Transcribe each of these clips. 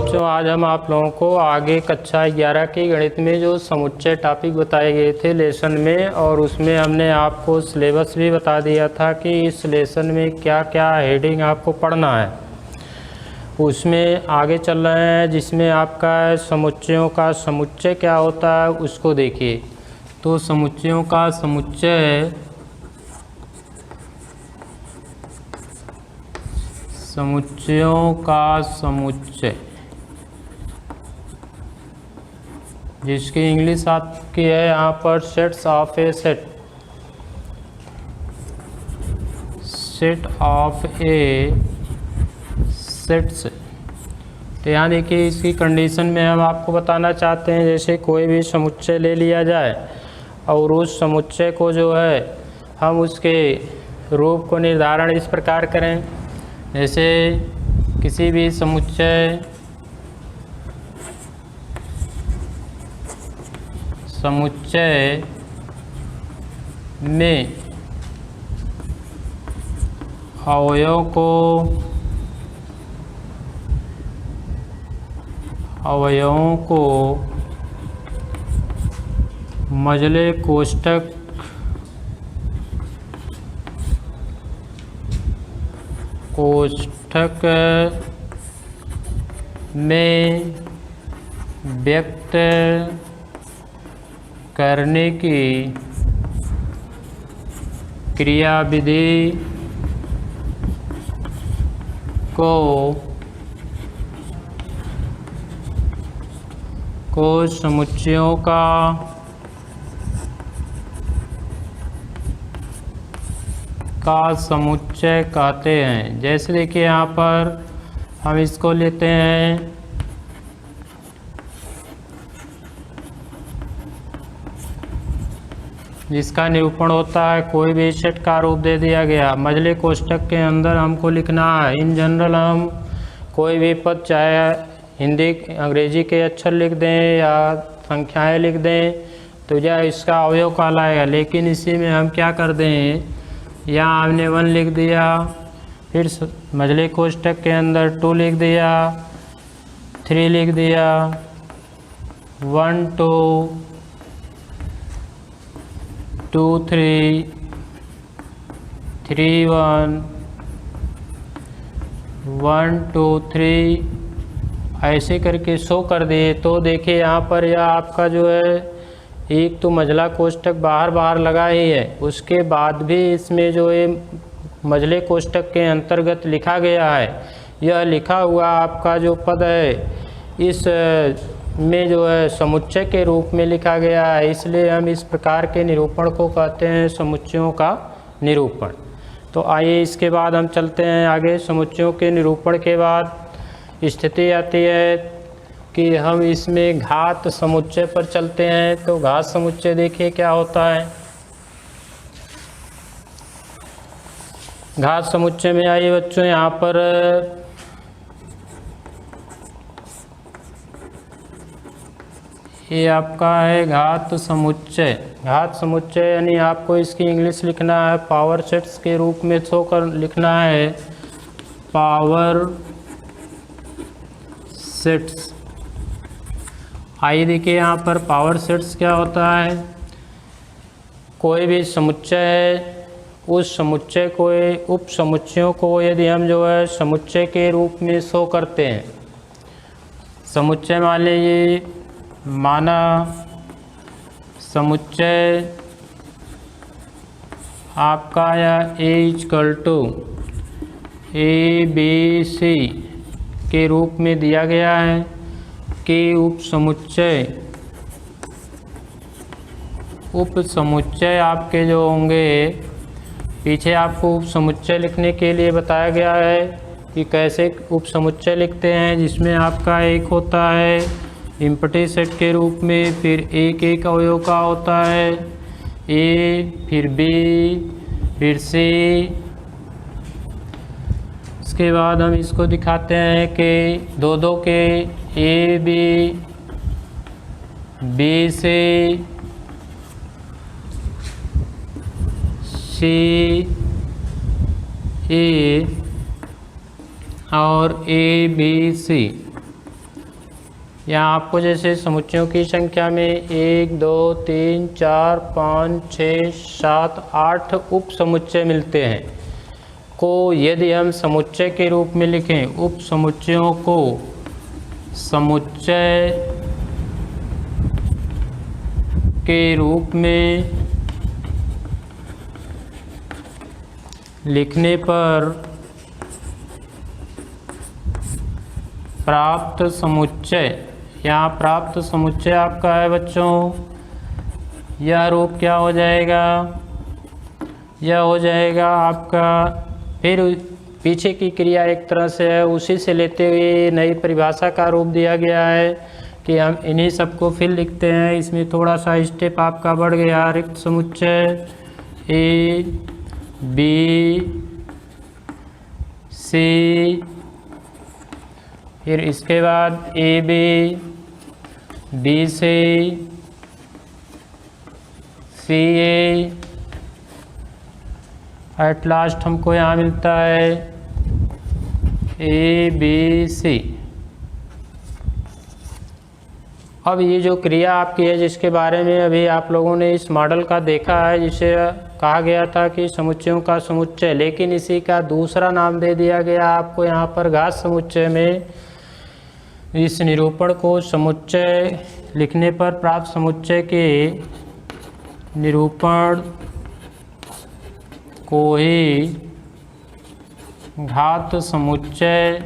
बच्चों, आज हम आप लोगों को आगे कक्षा 11 के गणित में जो समुच्चय टॉपिक बताए गए थे लेसन में, और उसमें हमने आपको सिलेबस भी बता दिया था कि इस लेसन में क्या क्या हेडिंग आपको पढ़ना है। उसमें आगे चल रहे हैं जिसमें आपका समुच्चयों का समुच्चय क्या होता है उसको देखिए। तो समुच्चयों का समुच्चय जिसकी इंग्लिश आपकी है यहाँ पर सेट्स ऑफ ए सेट्स। तो यहाँ देखिए, इसकी कंडीशन में हम आपको बताना चाहते हैं, जैसे कोई भी समुच्चय ले लिया जाए और उस समुच्चय को जो है हम उसके रूप को निर्धारण इस प्रकार करें। जैसे किसी भी समुच्चय में अवयवों को मझले कोष्ठक में व्यक्त करने की क्रियाविधि को समुच्चयों का समुच्चय कहते हैं। जैसे देखिए, यहाँ पर हम इसको लेते हैं जिसका निरूपण होता है, कोई भी सेट का रूप दे दिया गया, मझले कोष्ठक के अंदर हमको लिखना है। इन जनरल हम कोई भी पद, चाहे हिंदी अंग्रेजी के अक्षर लिख दें या संख्याएं लिख दें, तो यह इसका अवयव कहलाएगा। लेकिन इसी में हम क्या कर दें, यहाँ हमने 1 लिख दिया, फिर मझले कोष्ठक के अंदर 2 लिख दिया, 3 लिख दिया, 1 2 2 3 3 1 1 2 3 ऐसे करके शो कर दिए। तो देखिए, यहाँ पर यह आपका जो है, एक तो मझला कोष्ठक बाहर लगा ही है, उसके बाद भी इसमें जो है मझले कोष्ठक के अंतर्गत लिखा गया है। यह लिखा हुआ आपका जो पद है, इस में जो है समुच्चय के रूप में लिखा गया है, इसलिए हम इस प्रकार के निरूपण को कहते हैं समुच्चयों का निरूपण। तो आइए इसके बाद हम चलते हैं आगे। समुच्चयों के निरूपण के बाद स्थिति आती है कि हम इसमें घात समुच्चय पर चलते हैं। तो घात समुच्चय देखिए क्या होता है। घात समुच्चय में आइए बच्चों, यहाँ पर ये आपका है घात समुच्चय। घात समुच्चय यानी आपको इसकी इंग्लिश लिखना है, पावर सेट्स के रूप में शो कर लिखना है, पावर सेट्स। आइए देखिए, यहाँ पर पावर सेट्स क्या होता है। कोई भी समुच्चय है, उस समुच्चय को, उप समुच्चयों को यदि हम जो है समुच्चय के रूप में शो करते हैं। समुच्चय मान लीजिए, माना समुच्चय आपका या A=ABC के रूप में दिया गया है कि उप समुच्चय आपके जो होंगे, पीछे आपको उप समुच्चय लिखने के लिए बताया गया है कि कैसे उप समुच्चय लिखते हैं, जिसमें आपका एक होता है इम्पटी सेट के रूप में, फिर एक अवयव का होता है, A फिर B फिर C। इसके बाद हम इसको दिखाते हैं कि 2 के A B B C C A और A B C यहाँ आपको जैसे समुच्चयों की संख्या में 1 2 3 4 5 6 7 8 उप समुच्चय मिलते हैं को यदि हम समुच्चय के रूप में लिखें, उप समुच्चयों को समुच्चय के रूप में लिखने पर प्राप्त समुच्चय, यहाँ प्राप्त समुच्चय आपका है बच्चों, यह रूप क्या हो जाएगा, यह हो जाएगा आपका, फिर पीछे की क्रिया एक तरह से है, उसी से लेते हुए नई परिभाषा का रूप दिया गया है कि हम इन्हीं सबको फिर लिखते हैं। इसमें थोड़ा सा स्टेप आपका बढ़ गया। रिक्त समुच्चय ए बी सी, फिर इसके बाद A B C A, at last हमको यहाँ मिलता है ए बी सी। अब ये जो क्रिया आपकी है जिसके बारे में अभी आप लोगों ने इस मॉडल का देखा है, जिसे कहा गया था कि समुच्चयों का समुच्चय, लेकिन इसी का दूसरा नाम दे दिया गया आपको यहाँ पर घात समुच्चय में। इस निरूपण को समुच्चय लिखने पर प्राप्त समुच्चय के निरूपण को ही घात समुच्चय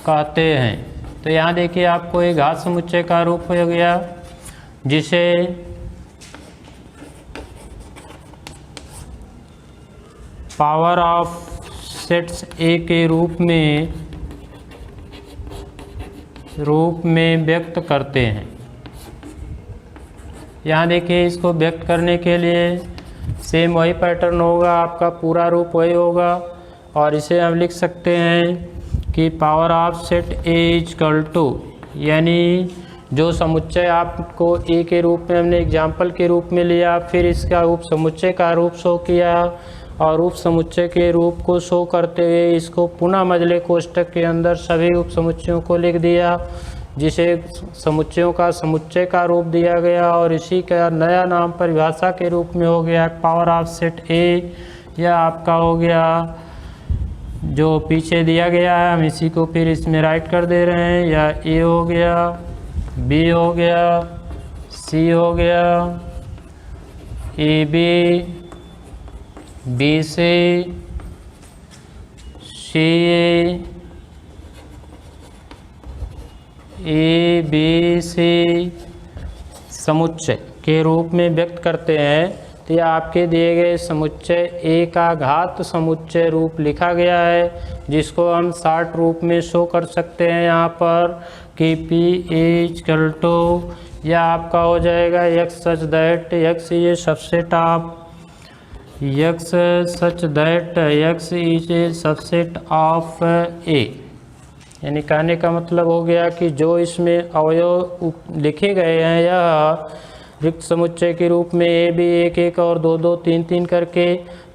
कहते हैं। तो यहाँ देखिए आपको एक घात समुच्चय का रूप हो गया, जिसे पावर ऑफ सेट्स ए के रूप में व्यक्त करते हैं। यहाँ देखिए इसको व्यक्त करने के लिए सेम वही पैटर्न होगा, आपका पूरा रूप वही होगा, और इसे हम लिख सकते हैं कि power of set A equal to, यानी जो समुच्चय आपको ए के रूप में हमने एग्जाम्पल के रूप में लिया, फिर इसका उप समुच्चय का रूप शो किया और उप समुच्चय के रूप को शो करते हुए इसको पुनः मझले कोष्ठक के अंदर सभी उप समुच्चयों को लिख दिया, जिसे समुच्चयों का समुच्चय का रूप दिया गया, और इसी का नया नाम परिभाषा के रूप में हो गया पावर ऑफ सेट ए। यह आपका हो गया जो पीछे दिया गया है, हम इसी को फिर इसमें राइट कर दे रहे हैं। या ए हो गया, बी हो गया, सी हो गया, ए बी सी ए बी सी समुच्चय के रूप में व्यक्त करते हैं। तो यह आपके दिए गए समुच्चय ए का घात समुच्चय रूप लिखा गया है, जिसको हम शॉर्ट रूप में शो कर सकते हैं यहाँ पर कि पी इक्वल टू, यह आपका हो जाएगा एक्स सच दैट, एक्स ये subset of, x such that x is a subset of a. यानी कहने का मतलब हो गया कि जो इसमें अवयव लिखे गए हैं यह रिक्त समुच्चय के रूप में ए बी एक एक और दो दो तीन तीन करके,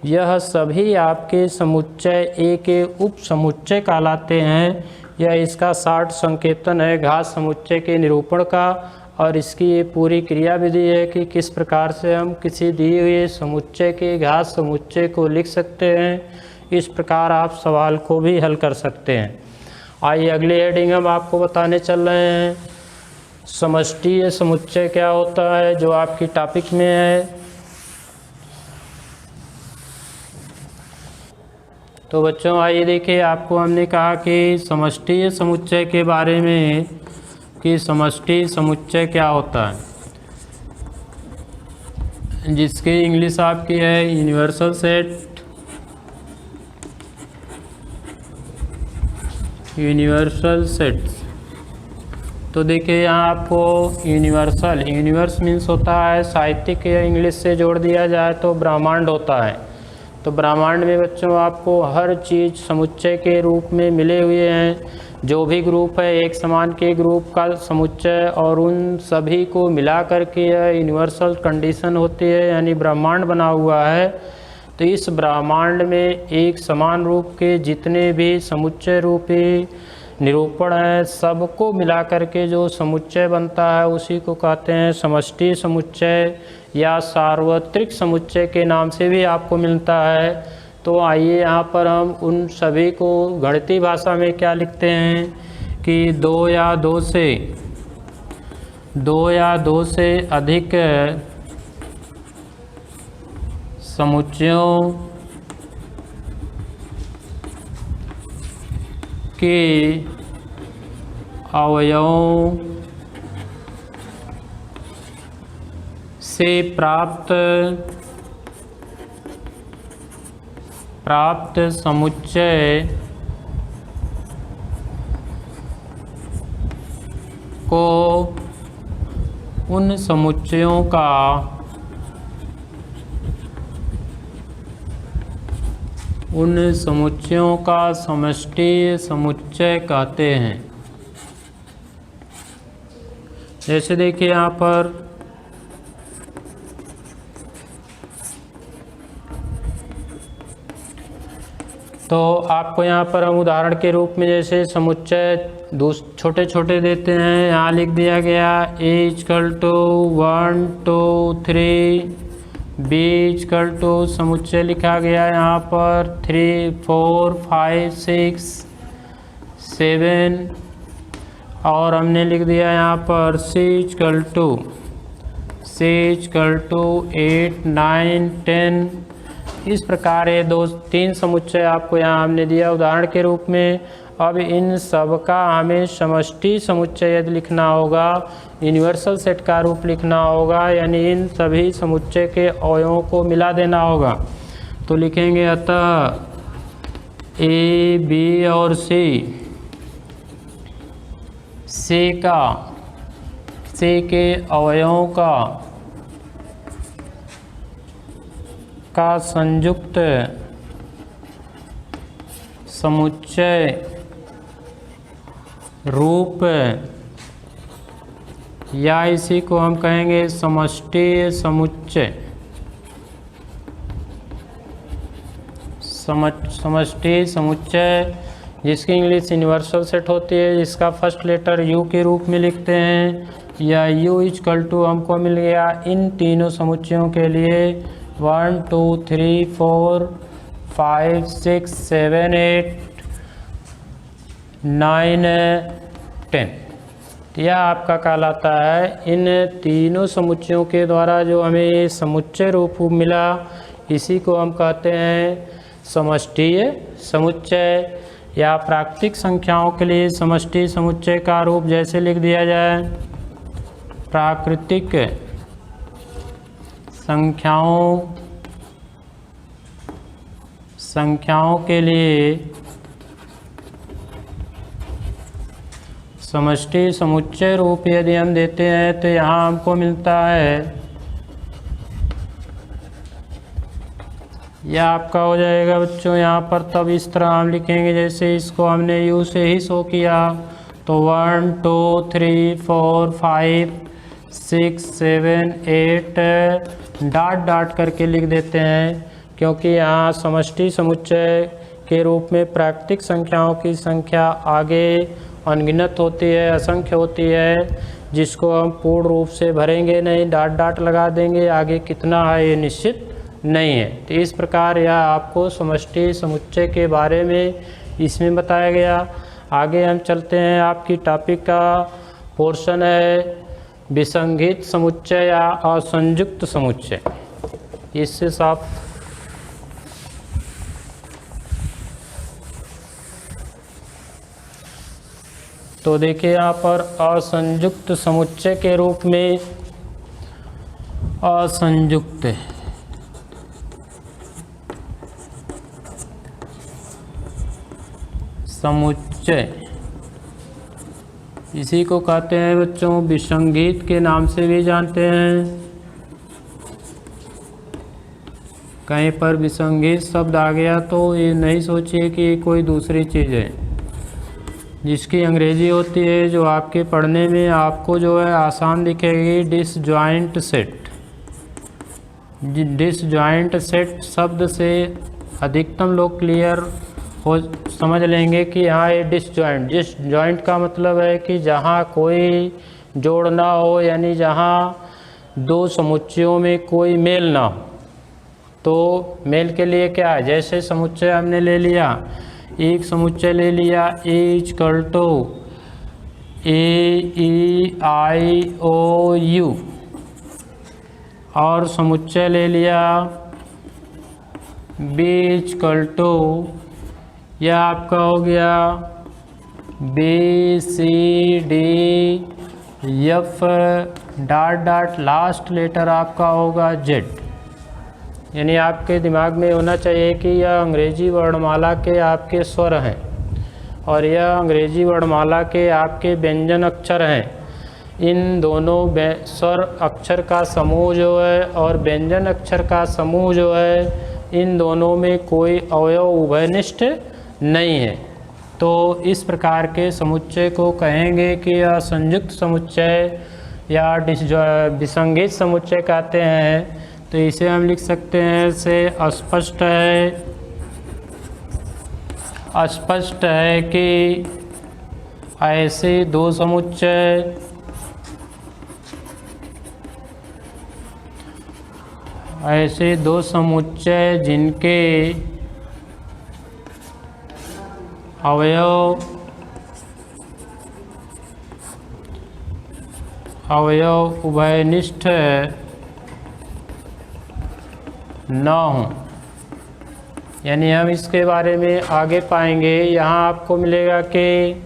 यह सभी आपके समुच्चय ए के उप समुच्चय कहलाते हैं। यह इसका शॉर्ट संकेतन है घात समुच्चय के निरूपण का, और इसकी ये पूरी क्रिया विधि है कि किस प्रकार से हम किसी दिए हुए समुच्चय के घात समुच्चय को लिख सकते हैं। इस प्रकार आप सवाल को भी हल कर सकते हैं। आइए अगले हेडिंग हम आपको बताने चल रहे हैं समष्टीय समुच्चय क्या होता है, जो आपकी टॉपिक में है। तो बच्चों आइए देखिए, आपको हमने कहा कि समष्टीय समुच्चय के बारे में कि समष्टि समुच्चय क्या होता है, जिसकी इंग्लिश आपकी है यूनिवर्सल सेट, यूनिवर्सल सेट्स। तो देखिए यहाँ आपको यूनिवर्सल, यूनिवर्स मीन्स होता है साहित्यिक या इंग्लिश से जोड़ दिया जाए तो ब्रह्मांड होता है। तो ब्रह्मांड में बच्चों आपको हर चीज़ समुच्चय के रूप में मिले हुए हैं। जो भी ग्रुप है एक समान के ग्रुप का समुच्चय, और उन सभी को मिला करके यह यूनिवर्सल कंडीशन होती है, यानी ब्रह्मांड बना हुआ है। तो इस ब्रह्मांड में एक समान रूप के जितने भी समुच्चय रूपी निरूपण हैं, सबको मिला करके जो समुच्चय बनता है उसी को कहते हैं समष्टि समुच्चय या सार्वत्रिक समुच्चय के नाम से भी आपको मिलता है। तो आइए यहाँ पर हम उन सभी को गणितीय भाषा में क्या लिखते हैं कि दो या दो से अधिक समुच्चयों के अवयवों से प्राप्त समुच्चय को उन समुच्चयों का समष्टि समुच्चय कहते हैं। जैसे देखिए यहाँ पर तो आपको यहाँ पर हम उदाहरण के रूप में जैसे समुच्चय छोटे छोटे देते हैं। यहाँ लिख दिया गया A = 1 2 3, B = समुच्चय लिखा गया यहाँ पर 3 4 5 6 7 और हमने लिख दिया यहाँ पर C = 8 9 10। इस प्रकार ये 2-3 समुच्चय आपको यहाँ हमने दिया उदाहरण के रूप में। अब इन सब का हमें समष्टि समुच्चय यदि लिखना होगा, यूनिवर्सल सेट का रूप लिखना होगा, यानी इन सभी समुच्चय के अवयवों को मिला देना होगा। तो लिखेंगे अतः A B और C के अवयवों का संयुक्त समुच्चय रूप या इसी को हम कहेंगे समष्टि समुच्चय। समष्टि समुच्चय जिसकी इंग्लिश यूनिवर्सल सेट होती है, जिसका फर्स्ट लेटर U के रूप में लिखते हैं, या U = हमको मिल गया इन तीनों समुच्चयों के लिए 1 2 3 4 5 6 7 8 9 10। यह आपका कहलाता है इन तीनों समुच्चयों के द्वारा जो हमें समुच्चय रूप मिला, इसी को हम कहते हैं समष्टीय समुच्चय। या प्राकृतिक संख्याओं के लिए समष्टि समुच्चय का रूप जैसे लिख दिया जाए, प्राकृतिक संख्याओं के लिए समष्टि समुच्चय रूप यदि हम देते हैं तो यहाँ हमको मिलता है, यह आपका हो जाएगा बच्चों यहाँ पर। तब इस तरह हम लिखेंगे जैसे इसको हमने U से ही शो किया, तो 1 2 3 4 5 6 7 8 डॉट करके लिख देते हैं, क्योंकि यहाँ समष्टि समुच्चय के रूप में प्राकृतिक संख्याओं की संख्या आगे अनगिनत होती है, असंख्य होती है, जिसको हम पूर्ण रूप से भरेंगे नहीं, डॉट लगा देंगे, आगे कितना है ये निश्चित नहीं है। तो इस प्रकार यह आपको समष्टि समुच्चय के बारे में इसमें बताया गया। आगे हम चलते हैं, आपकी टॉपिक का पोर्शन है विसंगत समुच्चय या असंयुक्त समुच्चय। इससे साफ तो देखिए यहाँ पर असंयुक्त समुच्चय के रूप में असंयुक्त समुच्चय इसी को कहते हैं बच्चों विसंगत के नाम से भी जानते हैं। कहीं पर विसंगत शब्द आ गया तो ये नहीं सोचिए कि कोई दूसरी चीज़ है, जिसकी अंग्रेजी होती है जो आपके पढ़ने में आपको जो है आसान दिखेगी, डिसजॉइंट सेट। डिसजॉइंट सेट शब्द से अधिकतम लोग क्लियर हो समझ लेंगे कि यहाँ ये डिसजॉइंट का मतलब है कि जहाँ कोई जोड़ ना हो, यानी जहाँ दो समुच्चयों में कोई मेल ना हो। तो मेल के लिए क्या है, जैसे समुच्चय हमने ले लिया, एक समुच्चय ले लिया A A-E-I-O-U, और समुच्चय ले लिया B यह आपका हो गया B-C-D-F डॉट लास्ट लेटर आपका होगा Z। यानी आपके दिमाग में होना चाहिए कि यह अंग्रेजी वर्णमाला के आपके स्वर हैं और यह अंग्रेजी वर्णमाला के आपके व्यंजन अक्षर हैं। इन दोनों स्वर अक्षर का समूह जो है और व्यंजन अक्षर का समूह जो है, इन दोनों में कोई अवयव उभयनिष्ठ नहीं है। तो इस प्रकार के समुच्चय को कहेंगे कि यह संयुक्त समुच्चय या विसंगत समुच्चय कहते हैं। तो इसे हम लिख सकते हैं से स्पष्ट है कि ऐसे दो समुच्चय जिनके अवयव उभयनिष्ठ न हो। यानी हम इसके बारे में आगे पाएंगे। यहाँ आपको मिलेगा कि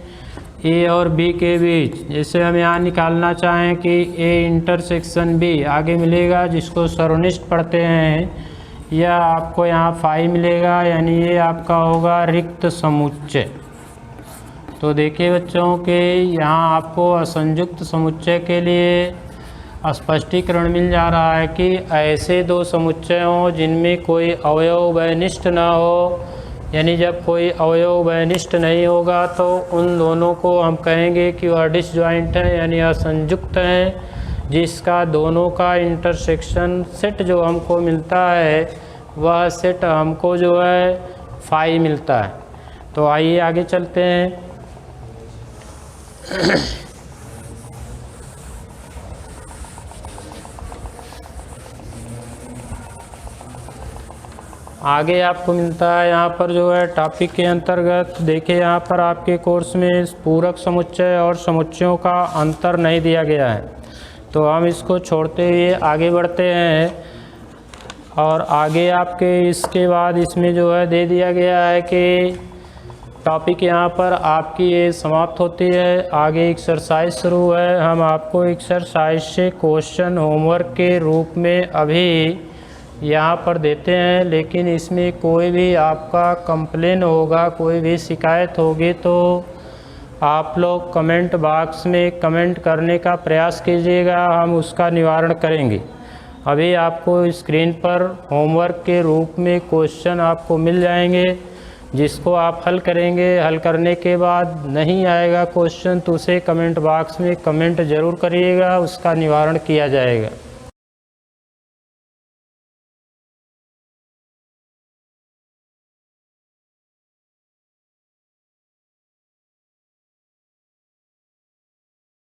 ए और बी के बीच, जैसे हम यहाँ निकालना चाहें कि ए इंटरसेक्शन बी, आगे मिलेगा जिसको सर्वनिष्ठ पढ़ते हैं, यह आपको यहाँ फाई मिलेगा। यानी ये आपका होगा रिक्त समुच्चय। तो देखिए बच्चों के यहाँ आपको असंयुक्त समुच्चय के लिए स्पष्टीकरण मिल जा रहा है कि ऐसे दो समुच्चय हों जिनमें कोई अवयव उभयनिष्ठ ना हो। यानी जब कोई अवयव उभयनिष्ठ नहीं होगा तो उन दोनों को हम कहेंगे कि वह डिसजॉइंट है, यानी असंयुक्त हैं, जिसका दोनों का इंटरसेक्शन सेट जो हमको मिलता है वह सेट हमको जो है फाई मिलता है। तो आइए आगे चलते हैं। आगे आपको मिलता है यहाँ पर जो है टॉपिक के अंतर्गत, देखिए यहाँ पर आपके कोर्स में पूरक समुच्चय और समुच्चयों का अंतर नहीं दिया गया है, तो हम इसको छोड़ते हुए आगे बढ़ते हैं। और आगे आपके इसके बाद इसमें जो है दे दिया गया है कि टॉपिक यहाँ पर आपकी ये समाप्त होती है। आगे एक्सरसाइज शुरू है। हम आपको एक्सरसाइज से क्वेश्चन होमवर्क के रूप में अभी यहाँ पर देते हैं, लेकिन इसमें कोई भी आपका कंप्लेन होगा, कोई भी शिकायत होगी तो आप लोग कमेंट बॉक्स में कमेंट करने का प्रयास कीजिएगा, हम उसका निवारण करेंगे। अभी आपको स्क्रीन पर होमवर्क के रूप में क्वेश्चन आपको मिल जाएंगे, जिसको आप हल करेंगे। हल करने के बाद नहीं आएगा क्वेश्चन तो उसे कमेंट बॉक्स में कमेंट ज़रूर करिएगा, उसका निवारण किया जाएगा।